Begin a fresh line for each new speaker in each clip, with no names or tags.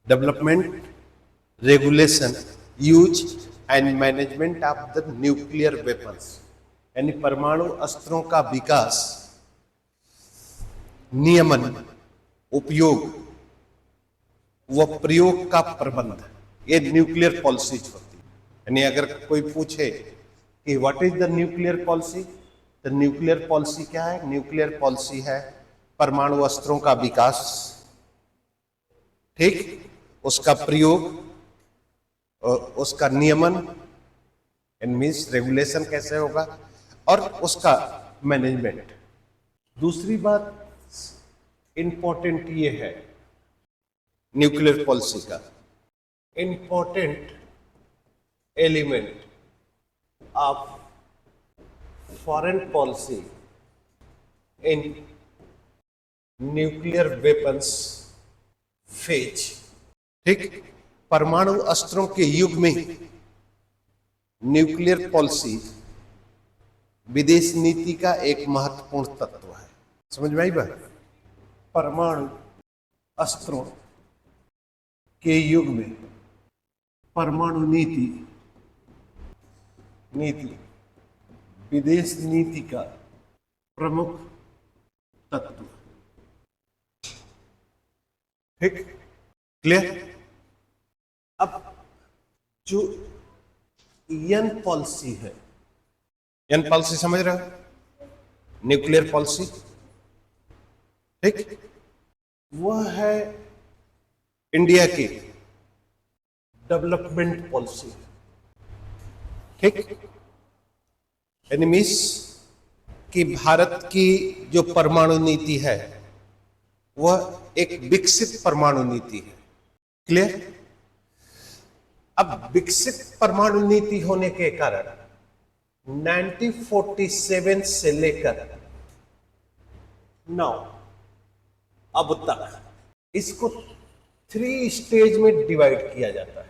Development, regulation, use and management of the nuclear weapons, यानी परमाणु अस्त्रों का विकास, नियमन, उपयोग व प्रयोग का प्रबंध, ये न्यूक्लियर पॉलिसीज होती है। यानी अगर कोई पूछे कि what is the nuclear policy, तो न्यूक्लियर पॉलिसी क्या है? न्यूक्लियर पॉलिसी है परमाणु अस्त्रों का विकास, ठीक, उसका प्रयोग, उसका नियमन, मीन्स रेगुलेशन कैसे होगा, और उसका मैनेजमेंट। दूसरी बात इंपॉर्टेंट ये है न्यूक्लियर पॉलिसी का, important element of foreign policy in nuclear weapons phase, ठीक, परमाणु अस्त्रों के युग में न्यूक्लियर पॉलिसी विदेश नीति का एक महत्वपूर्ण तत्व है। समझ में आई बात? परमाणु अस्त्रों के युग में परमाणु नीति विदेश नीति का प्रमुख तत्व, ठीक, क्लियर? अब जो यन पॉलिसी है, यन पॉलिसी समझ रहे हो? न्यूक्लियर पॉलिसी, ठीक, वह है इंडिया की डेवलपमेंट पॉलिसी, ठीक, यानी मीन्स कि भारत की जो परमाणु नीति है वह एक विकसित परमाणु नीति है। क्लियर? अब विकसित परमाणु नीति होने के कारण 1947 से लेकर नौ अब तक इसको 3 स्टेज में डिवाइड किया जाता है।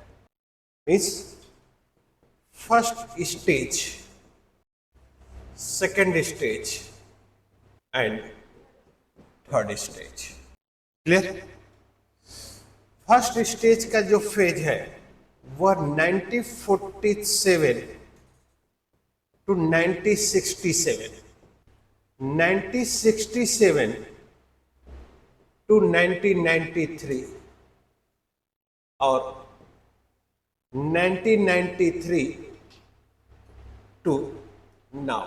Means first stage, second stage and third stage. Clear? First stage का जो फेज है वह 1947 टू 1967, 1967 टू 1993 और 1993 टू नाउ,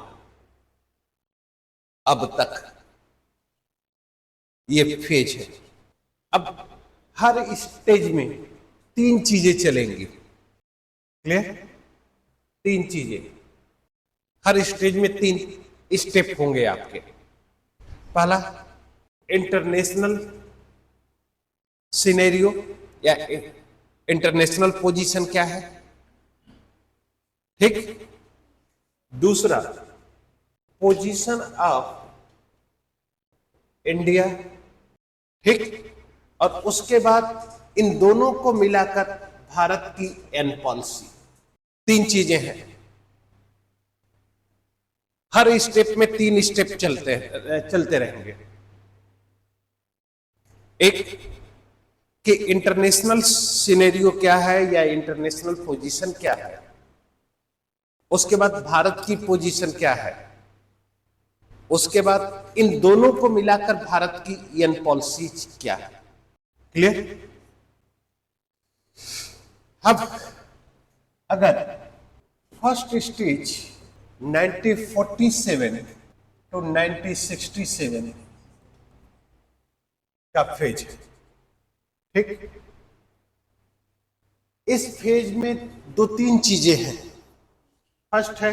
अब तक ये फेज है। अब हर स्टेज में 3 चीजें चलेंगी। क्लियर? 3 चीजें हर स्टेज में, 3 स्टेप होंगे आपके। पहला, इंटरनेशनल सिनेरियो या इंटरनेशनल पोजीशन क्या है, ठीक। दूसरा, पोजीशन ऑफ इंडिया, ठीक। और उसके बाद इन दोनों को मिलाकर भारत की एन पॉलिसी। 3 चीजें हैं। हर स्टेप में 3 स्टेप चलते रहेंगे। एक कि इंटरनेशनल सिनेरियो क्या है या इंटरनेशनल पोजीशन क्या है, उसके बाद भारत की पोजीशन क्या है, उसके बाद इन दोनों को मिलाकर भारत की एन पॉलिसी क्या है। क्लियर? अब अगर फर्स्ट स्टेज 1947 टू 1967 का फेज है, ठीक। इस फेज में 2-3 चीजें हैं। फर्स्ट है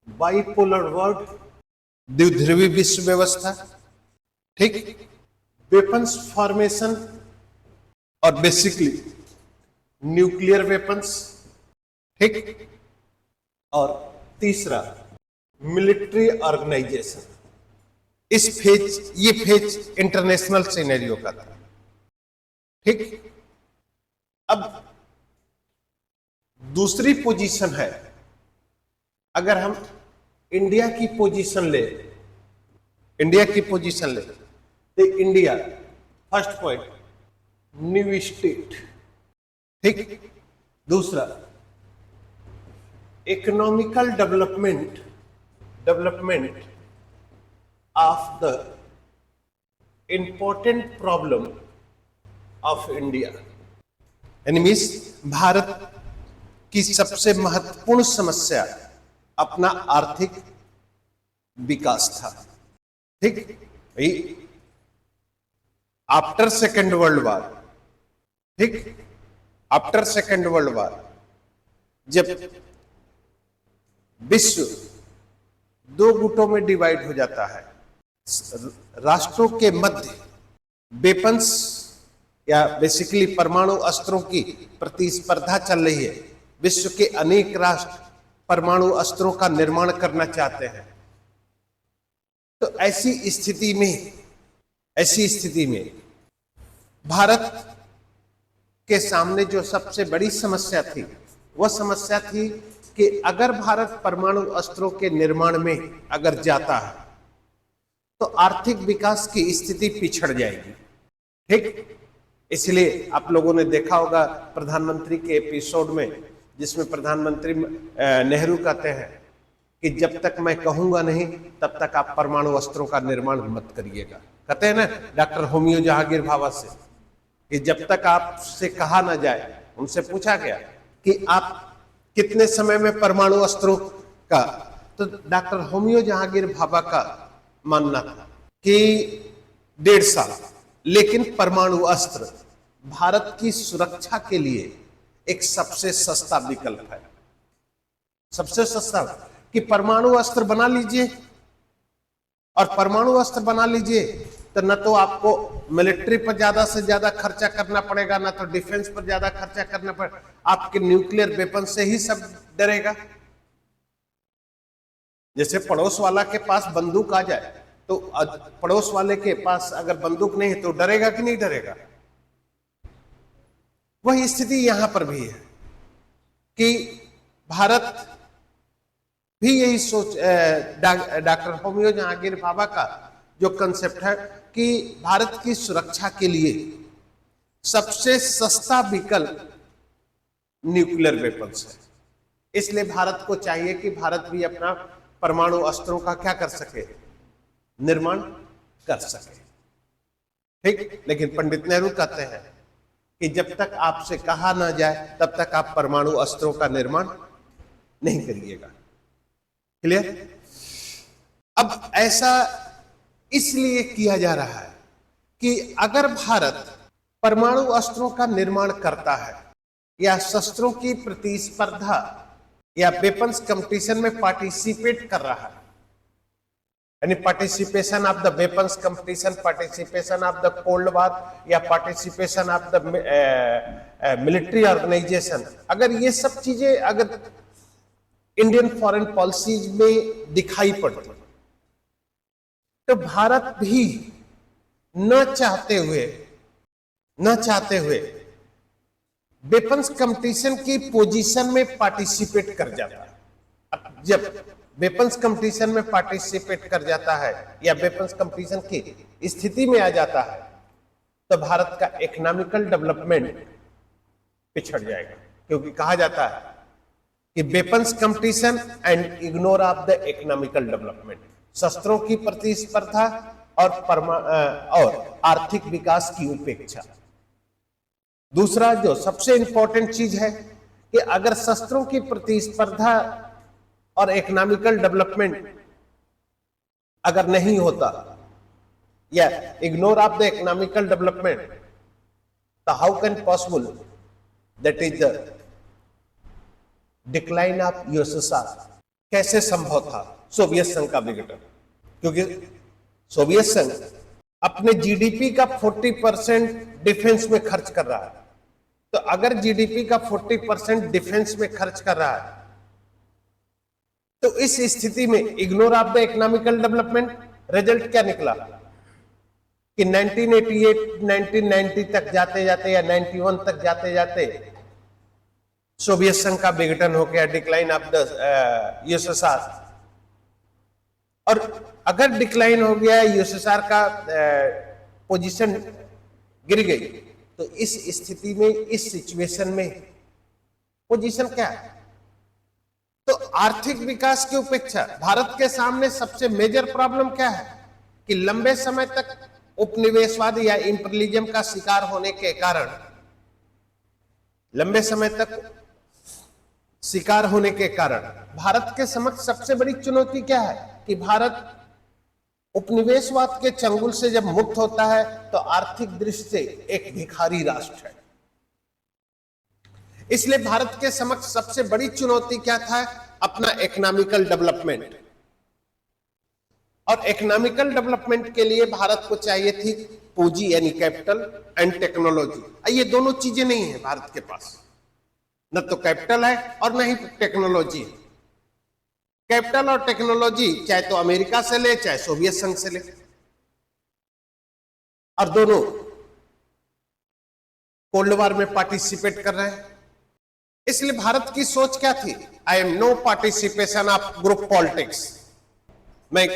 बाइपोलर वर्ल्ड, द्विध्रुवी विश्व व्यवस्था, ठीक। वेपन्स फॉर्मेशन और बेसिकली न्यूक्लियर वेपन्स, ठीक। और तीसरा, मिलिट्री ऑर्गेनाइजेशन। ये फेज इंटरनेशनल सिनेरियो का था, ठीक। अब दूसरी पोजीशन है, अगर हम इंडिया की पोजीशन ले तो India, first point, new state, ठीक। दूसरा, economical development of the important problem of India, यानी मीन्स भारत की सबसे महत्वपूर्ण समस्या अपना आर्थिक विकास था, ठीक। भाई आफ्टर सेकेंड वर्ल्ड वॉर, ठीक, आफ्टर सेकेंड वर्ल्ड वॉर जब विश्व दो गुटों में डिवाइड हो जाता है, राष्ट्रों के मध्य वेपन्स या बेसिकली परमाणु अस्त्रों की प्रतिस्पर्धा चल रही है, विश्व के अनेक राष्ट्र परमाणु अस्त्रों का निर्माण करना चाहते हैं। तो ऐसी स्थिति में भारत के सामने जो सबसे बड़ी समस्या थी, वह समस्या थी कि अगर भारत परमाणु अस्त्रों के निर्माण में अगर जाता है तो आर्थिक विकास की स्थिति पिछड़ जाएगी, ठीक। इसलिए आप लोगों ने देखा होगा प्रधानमंत्री के एपिसोड में, जिसमें प्रधानमंत्री नेहरू कहते हैं कि जब तक मैं कहूंगा नहीं तब तक आप परमाणु अस्त्रों का निर्माण मत करिएगा। कहते हैं ना डॉक्टर होमियो जहांगीर भाभा से कि जब तक आपसे कहा ना जाए, उनसे पूछा गया कि आप कितने समय में परमाणु अस्त्रों का, तो डॉक्टर होमियो जहांगीर भाभा का मानना था कि 1.5 साल, लेकिन परमाणु अस्त्र भारत की सुरक्षा के लिए एक सबसे सस्ता विकल्प है, सबसे सस्ता, कि परमाणु अस्त्र बना लीजिए, और परमाणु अस्त्र बना लीजिए तो न तो आपको मिलिट्री पर ज्यादा से ज्यादा खर्चा करना पड़ेगा, ना तो डिफेंस पर ज्यादा खर्चा करना पड़ेगा, आपके न्यूक्लियर वेपन से ही सब डरेगा। जैसे पड़ोस वाला के पास बंदूक आ जाए तो पड़ोस वाले के पास अगर बंदूक नहीं है तो डरेगा कि नहीं डरेगा। वही स्थिति यहां पर भी है कि भारत भी यही सोच, डॉक्टर होमियो जहांगीर भाभा का जो कंसेप्ट है कि भारत की सुरक्षा के लिए सबसे सस्ता विकल्प न्यूक्लियर वेपन्स है। इसलिए भारत को चाहिए कि भारत भी अपना परमाणु अस्त्रों का क्या कर सके, निर्माण कर सके, ठीक। लेकिन पंडित नेहरू कहते हैं कि जब तक आपसे कहा ना जाए तब तक आप परमाणु अस्त्रों का निर्माण नहीं करिएगा। क्लियर। अब ऐसा इसलिए किया जा रहा है कि अगर भारत परमाणु अस्त्रों का निर्माण करता है या शस्त्रों की प्रतिस्पर्धा या वेपन्स कंपटीशन में पार्टिसिपेट कर रहा है, यानी participation of the weapons competition, participation of the cold war या participation of the military organisation, अगर ये सब चीजें अगर इंडियन फॉरेन पॉलिसीज में दिखाई पड़ती तो भारत भी न चाहते हुए वेपन्स कंपटीशन की पोजीशन में पार्टिसिपेट कर जाता है। अब जब वेपन्स कंपटीशन में पार्टिसिपेट कर जाता है या वेपन्स कंपटीशन की स्थिति में आ जाता है तो भारत का इकोनॉमिकल डेवलपमेंट पिछड़ जाएगा, क्योंकि कहा जाता है कि weapons competition and ignore of the economical development, शस्त्रों की प्रतिस्पर्धा और आर्थिक विकास की उपेक्षा। दूसरा जो सबसे इंपॉर्टेंट चीज है कि अगर शस्त्रों की प्रतिस्पर्धा और इकोनॉमिकल डेवलपमेंट अगर नहीं होता या ignore of the economical development, तो how can possible that is the decline of USSR, कैसे संभव था सोवियत संघ का विघटन, क्योंकि सोवियत संघ अपने जीडीपी का 40% डिफेंस में खर्च कर रहा है। तो अगर जीडीपी का 40% डिफेंस में खर्च कर रहा है तो इस स्थिति में ignore of the economical development, result क्या निकला कि 1988 1990 तक जाते जाते या 91 तक जाते जाते सोवियत संघ का विघटन हो गया, डिक्लाइन ऑफ द यूएसएसआर। और अगर डिक्लाइन हो गया यूएसएसआर का पोजीशन गिर गई तो इस स्थिति में, इस सिचुएशन में पोजीशन क्या है? तो आर्थिक विकास की उपेक्षा, भारत के सामने सबसे मेजर प्रॉब्लम क्या है कि लंबे समय तक उपनिवेशवाद या इंपीरियलिज्म का शिकार होने के कारण, लंबे समय तक शिकार होने के कारण भारत के समक्ष सबसे बड़ी चुनौती क्या है कि भारत उपनिवेशवाद के चंगुल से जब मुक्त होता है तो आर्थिक दृष्टि से एक भिखारी राष्ट्र है। इसलिए भारत के समक्ष सबसे बड़ी चुनौती क्या था? अपना इकोनॉमिकल डेवलपमेंट। और इकोनॉमिकल डेवलपमेंट के लिए भारत को चाहिए थी पूंजी यानी कैपिटल एंड टेक्नोलॉजी। ये दोनों चीजें नहीं है भारत के पास, न तो कैपिटल है और न ही टेक्नोलॉजी है। कैपिटल और टेक्नोलॉजी चाहे तो अमेरिका से ले चाहे सोवियत संघ से ले, और दोनों कोल्ड वॉर में पार्टिसिपेट कर रहे हैं। इसलिए भारत की सोच क्या थी? I am no participation of group politics. मैं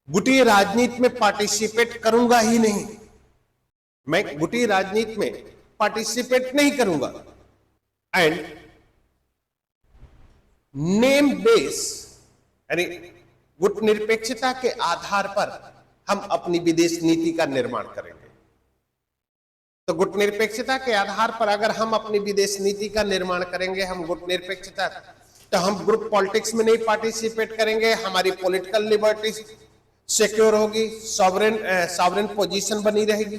गुटी राजनीति में पार्टिसिपेट करूंगा ही नहीं, मैं गुटी राजनीति में पार्टिसिपेट नहीं करूंगा। एंड नेम बेस यानी गुट निरपेक्षता के आधार पर हम अपनी विदेश नीति का निर्माण करेंगे। तो गुट निरपेक्षता के आधार पर अगर हम अपनी विदेश नीति का निर्माण करेंगे, हम गुट निरपेक्षता, तो हम ग्रुप पॉलिटिक्स में नहीं पार्टिसिपेट करेंगे, हमारी पॉलिटिकल लिबर्टी सिक्योर होगी, सॉवरेन पोजीशन बनी रहेगी।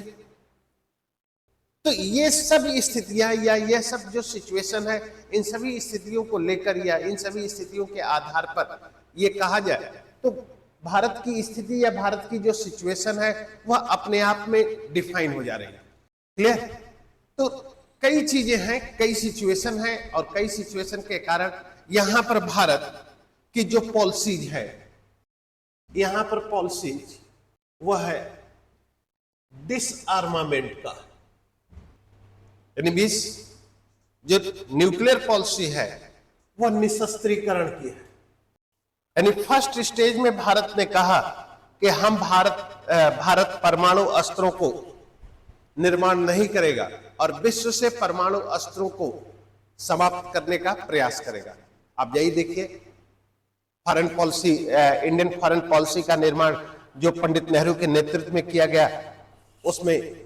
तो ये सब स्थितियां या ये सब जो सिचुएशन है, इन सभी स्थितियों को लेकर या इन सभी स्थितियों के आधार पर ये कहा जाए तो भारत की स्थिति या भारत की जो सिचुएशन है वह अपने आप में डिफाइन हो जा रही है। क्लियर? तो कई चीजें हैं, कई सिचुएशन है, और कई सिचुएशन के कारण यहां पर भारत की जो पॉलिसीज है, यहां पर पॉलिसीज वह है डिसआर्मामेंट का, यानी बीस जो न्यूक्लियर पॉलिसी है वह निशस्त्रीकरण की है। यानी फर्स्ट स्टेज में भारत ने कहा कि हम भारत परमाणु अस्त्रों को निर्माण नहीं करेगा और विश्व से परमाणु अस्त्रों को समाप्त करने का प्रयास करेगा। आप यही देखिए foreign policy, Indian foreign policy का निर्माण जो पंडित नेहरू के नेतृत्व में किया गया, उसमें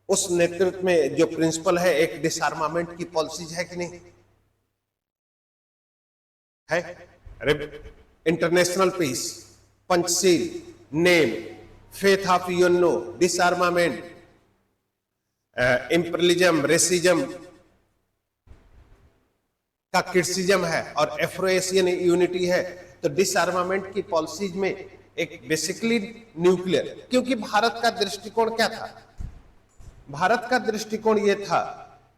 उस नेतृत्व में जो प्रिंसिपल है एक डिसआर्मामेंट की पॉलिसी है कि नहीं है? अरे international peace, Panchsheel, NAM, faith of UNO, disarmament, imperialism, racism का क्रिटिसिज्म है और एफ्रो एशियन यूनिटी है। तो डिसआर्मामेंट की पॉलिसीज में एक बेसिकली न्यूक्लियर, क्योंकि भारत का दृष्टिकोण क्या था? भारत का दृष्टिकोण यह था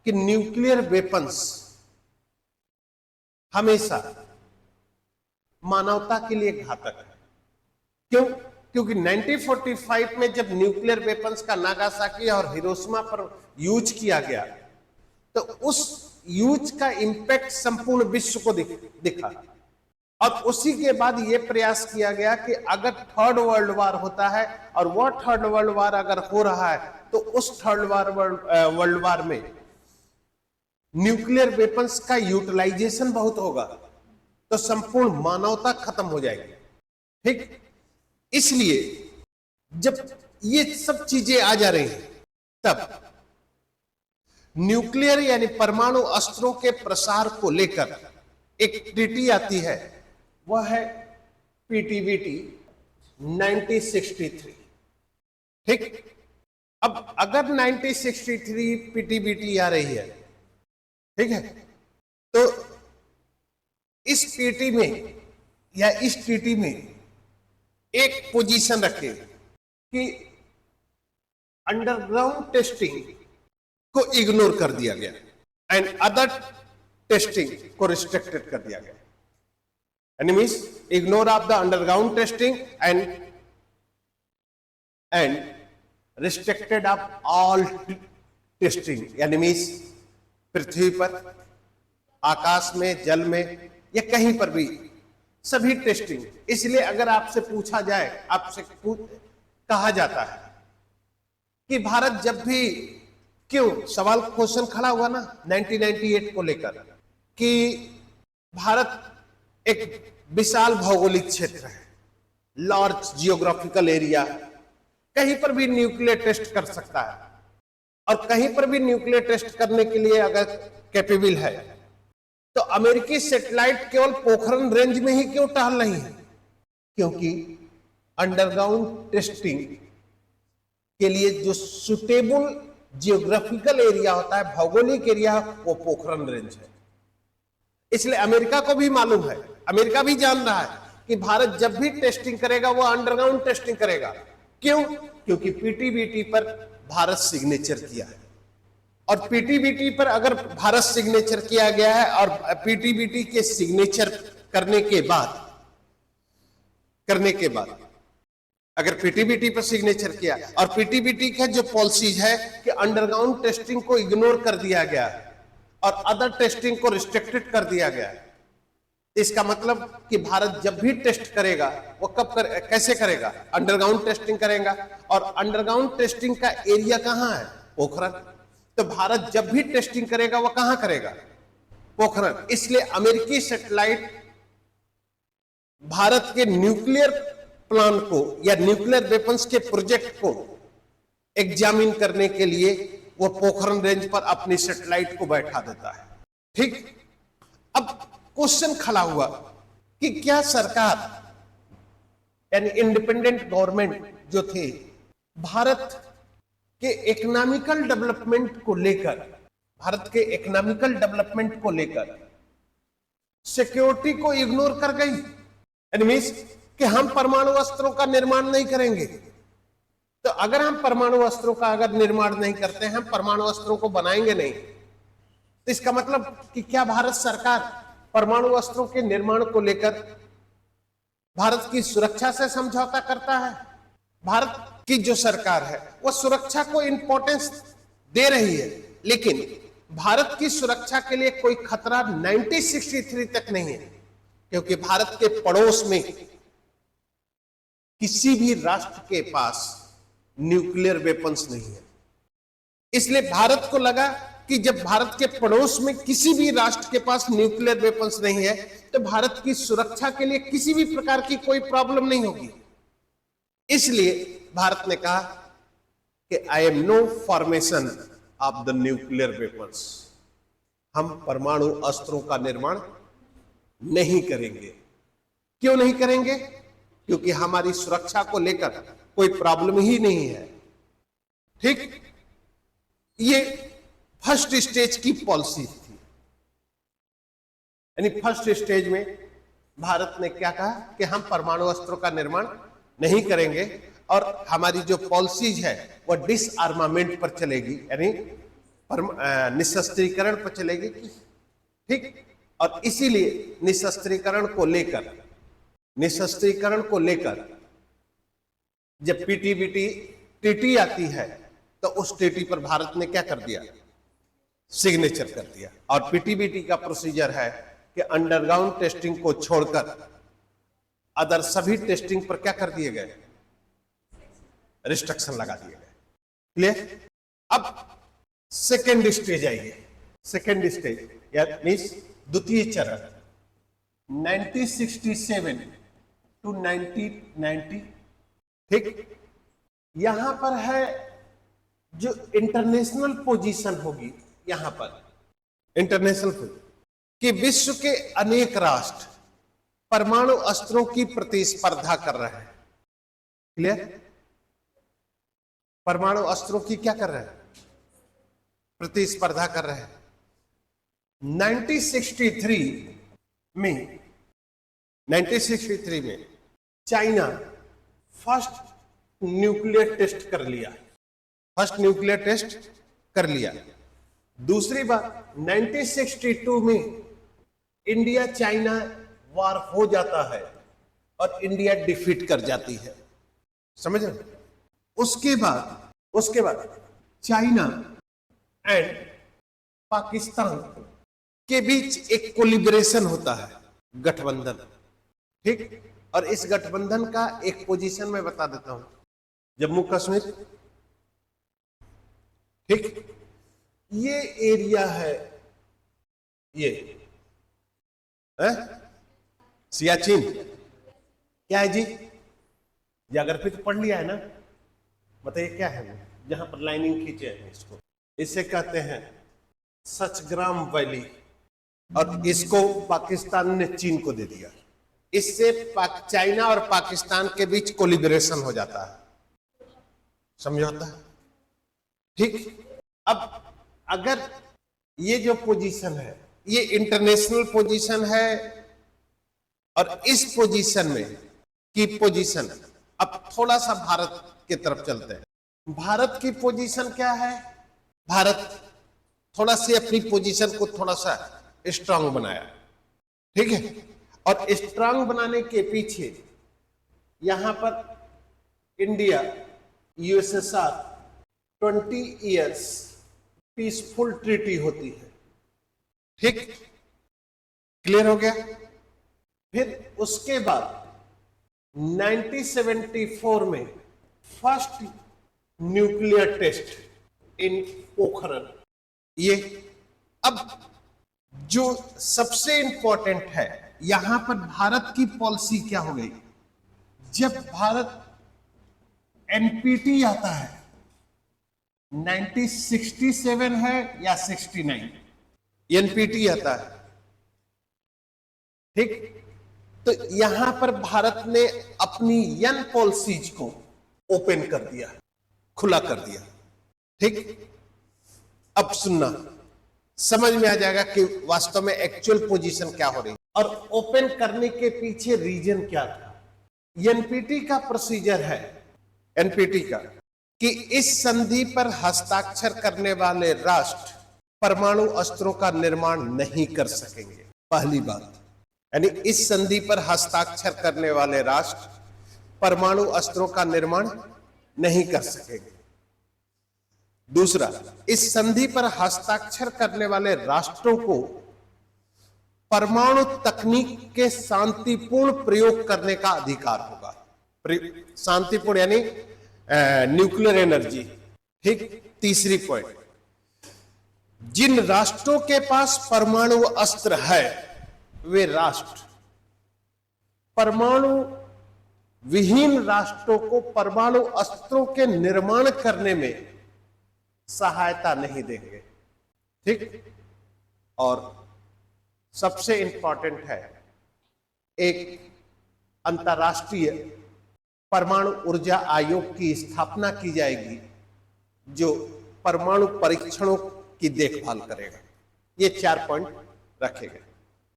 कि न्यूक्लियर वेपन्स हमेशा मानवता के लिए घातक है। क्यों? क्योंकि 1945 में जब न्यूक्लियर वेपन्स का नागासाकी और हिरोशिमा पर यूज किया गया तो उस यूज का इंपैक्ट संपूर्ण विश्व को दिखा, और उसी के बाद यह प्रयास किया गया कि अगर थर्ड वर्ल्ड वॉर होता है और वह थर्ड वर्ल्ड वॉर अगर हो रहा है तो उस थर्ड वर्ल्ड वॉर में न्यूक्लियर वेपन्स का यूटिलाइजेशन बहुत होगा, तो संपूर्ण मानवता खत्म हो जाएगी। ठीक, इसलिए जब ये सब चीजें आ जा रही हैं तब न्यूक्लियर यानी परमाणु अस्त्रों के प्रसार को लेकर एक ट्रीटी आती है, वह है पीटीबीटी 1963। ठीक, अब अगर 1963 पीटीबीटी आ रही है, ठीक है, तो इस पीटी में या इस ट्रीटी में एक पोजीशन रखे कि अंडरग्राउंड टेस्टिंग को इग्नोर कर दिया गया एंड अदर टेस्टिंग को रिस्ट्रिक्टेड कर दिया गया। यानी means ignore of the underground testing and restricted of all testing, यानी मीन्स पृथ्वी पर, आकाश में, जल में या कहीं पर भी सभी टेस्टिंग। इसलिए अगर आपसे पूछा जाए, आपसे कहा जाता है कि भारत जब भी क्यों सवाल क्वेश्चन खड़ा हुआ ना 1998 को लेकर कि भारत एक विशाल भौगोलिक क्षेत्र है, लार्ज जियोग्राफिकल एरिया, कहीं पर भी न्यूक्लियर टेस्ट कर सकता है और कहीं पर भी न्यूक्लियर टेस्ट करने के लिए अगर कैपेबल है तो अमेरिकी सैटेलाइट केवल पोखरण रेंज में ही क्यों टहल रही है? क्योंकि अंडरग्राउंड टेस्टिंग के लिए जो सुटेबल जियोग्राफिकल एरिया होता है, भौगोलिक एरिया, वो पोखरण रेंज है। इसलिए अमेरिका को भी मालूम है, अमेरिका भी जान रहा है कि भारत जब भी टेस्टिंग करेगा वो अंडरग्राउंड टेस्टिंग करेगा। क्यों? क्योंकि पीटीबीटी पर भारत सिग्नेचर किया है और पीटीबीटी पर अगर भारत सिग्नेचर किया गया है और पीटीबीटी के सिग्नेचर करने के बाद अगर पीटीबीटी पर सिग्नेचर किया और पीटीबीटी का जो पॉलिसीज है कि अंडरग्राउंड टेस्टिंग को इग्नोर कर दिया गया और अदर टेस्टिंग को रिस्ट्रिक्टेड कर दिया गया, इसका मतलब कि भारत जब भी टेस्ट करेगा वो कैसे करेगा? अंडरग्राउंड टेस्टिंग करेगा और अंडरग्राउंड टेस्टिंग का एरिया कहां है? पोखरण। तो भारत जब भी टेस्टिंग करेगा वो कहां करेगा? पोखरण। इसलिए अमेरिकी सैटेलाइट भारत के न्यूक्लियर प्लान को या न्यूक्लियर वेपन्स के प्रोजेक्ट को एग्जामिन करने के लिए वो पोखरण रेंज पर अपनी सैटेलाइट को बैठा देता है। ठीक। अब क्वेश्चन खड़ा हुआ कि क्या सरकार यानी इंडिपेंडेंट गवर्नमेंट जो थे भारत के इकोनॉमिकल डेवलपमेंट को लेकर सिक्योरिटी को इग्नोर कर गई, यानी मींस कि हम परमाणु अस्त्रों का निर्माण नहीं करेंगे। तो अगर हम परमाणु अस्त्रों का निर्माण नहीं करते हैं, हम परमाणु अस्त्रों को बनाएंगे नहीं, तो इसका मतलब कि क्या भारत सरकार परमाणु अस्त्रों के निर्माण को लेकर भारत की सुरक्षा से समझौता करता है? भारत की जो सरकार है वह सुरक्षा को इंपॉर्टेंस दे रही है, लेकिन भारत की सुरक्षा के लिए कोई खतरा 1963 तक नहीं है, क्योंकि भारत के पड़ोस में किसी भी राष्ट्र के पास न्यूक्लियर वेपन्स नहीं है। इसलिए भारत को लगा कि जब भारत के पड़ोस में किसी भी राष्ट्र के पास न्यूक्लियर वेपन्स नहीं है तो भारत की सुरक्षा के लिए किसी भी प्रकार की कोई प्रॉब्लम नहीं होगी। इसलिए भारत ने कहा कि I am no formation of the nuclear weapons, हम परमाणु अस्त्रों का निर्माण नहीं करेंगे। क्यों नहीं करेंगे? क्योंकि हमारी सुरक्षा को लेकर कोई प्रॉब्लम ही नहीं है। ठीक। ये फर्स्ट स्टेज की पॉलिसी थी, यानी फर्स्ट स्टेज में भारत ने क्या कहा कि हम परमाणु अस्त्रों का निर्माण नहीं करेंगे और हमारी जो पॉलिसीज है वह डिसआर्मामेंट पर चलेगी, यानी निशस्त्रीकरण पर चलेगी। ठीक। और इसीलिए निशस्त्रीकरण को लेकर जब पीटीबीटी टीटी आती है तो उस टीटी पर भारत ने क्या कर दिया? सिग्नेचर कर दिया। और पीटीबीटी का प्रोसीजर है कि अंडरग्राउंड टेस्टिंग को छोड़कर अदर सभी टेस्टिंग पर क्या कर दिए गए? रिस्ट्रिक्शन लगा दिए गए। क्लियर? अब सेकेंड स्टेज आइए। सेकेंड स्टेज या मीन्स द्वितीय चरण 1967 टू 1990। ठीक। यहां पर है जो इंटरनेशनल पोजीशन होगी, यहां पर इंटरनेशनल कि विश्व के अनेक राष्ट्र परमाणु अस्त्रों की प्रतिस्पर्धा कर रहे हैं। क्लियर? परमाणु अस्त्रों की क्या कर रहे हैं? प्रतिस्पर्धा कर रहे हैं। 1963 में चाइना फर्स्ट न्यूक्लियर टेस्ट कर लिया। दूसरी बात 1962 में इंडिया चाइना वार हो जाता है और इंडिया डिफीट कर जाती है। समझ रहे? उसके बाद चाइना एंड पाकिस्तान के बीच एक कोलिब्रेशन होता है, गठबंधन। ठीक। और इस गठबंधन का एक पोजीशन मैं बता देता हूं, जम्मू कश्मीर। ठीक। ये एरिया है, ये है सियाचिन, क्या है जी? ज्योग्राफी तो पढ़ लिया है ना? बताइए क्या है वो, जहां पर लाइनिंग खींचे हैं इसको, इसे कहते हैं सचग्राम वैली, और इसको पाकिस्तान ने चीन को दे दिया। इससे चाइना और पाकिस्तान के बीच कोलिब्रेशन हो जाता है, समझौता है, ठीक। अब अगर ये जो पोजीशन है ये इंटरनेशनल पोजीशन है, और इस पोजीशन में की पोजीशन, अब थोड़ा सा भारत की तरफ चलते हैं। भारत की पोजीशन क्या है? भारत थोड़ा सी अपनी पोजीशन को थोड़ा सा स्ट्रांग बनाया, ठीक है, और स्ट्रांग बनाने के पीछे यहां पर India USSR 20 years peaceful treaty होती है, ठीक, क्लियर हो गया। फिर उसके बाद 1974 में फर्स्ट न्यूक्लियर टेस्ट इन पोखरण। ये अब जो सबसे इंपॉर्टेंट है, यहां पर भारत की पॉलिसी क्या हो गई? जब भारत एनपीटी आता है, 1967 है या 69 एनपीटी आता है, ठीक। तो यहां पर भारत ने अपनी यन पॉलिसीज को ओपन कर दिया, खुला कर दिया, ठीक। अब सुनना, समझ में आ जाएगा कि वास्तव में एक्चुअल पोजीशन क्या हो रही, और ओपन करने के पीछे रीजन क्या था। एनपीटी का प्रोसीजर है, एनपीटी का, कि इस संधि पर हस्ताक्षर करने वाले राष्ट्र परमाणु अस्त्रों का निर्माण नहीं कर सकेंगे, पहली बात। यानी इस संधि पर हस्ताक्षर करने वाले राष्ट्र परमाणु अस्त्रों का निर्माण नहीं कर सकेंगे। दूसरा, इस संधि पर हस्ताक्षर करने वाले राष्ट्रों को परमाणु तकनीक के शांतिपूर्ण प्रयोग करने का अधिकार होगा। शांतिपूर्ण यानी न्यूक्लियर एनर्जी, ठीक। तीसरी पॉइंट, जिन राष्ट्रों के पास परमाणु अस्त्र है वे राष्ट्र परमाणु विहीन राष्ट्रों को परमाणु अस्त्रों के निर्माण करने में सहायता नहीं देंगे, ठीक। और सबसे इंपॉर्टेंट है, एक अंतर्राष्ट्रीय परमाणु ऊर्जा आयोग की स्थापना की जाएगी जो परमाणु परीक्षणों की देखभाल करेगा। ये 4 पॉइंट रखे गए।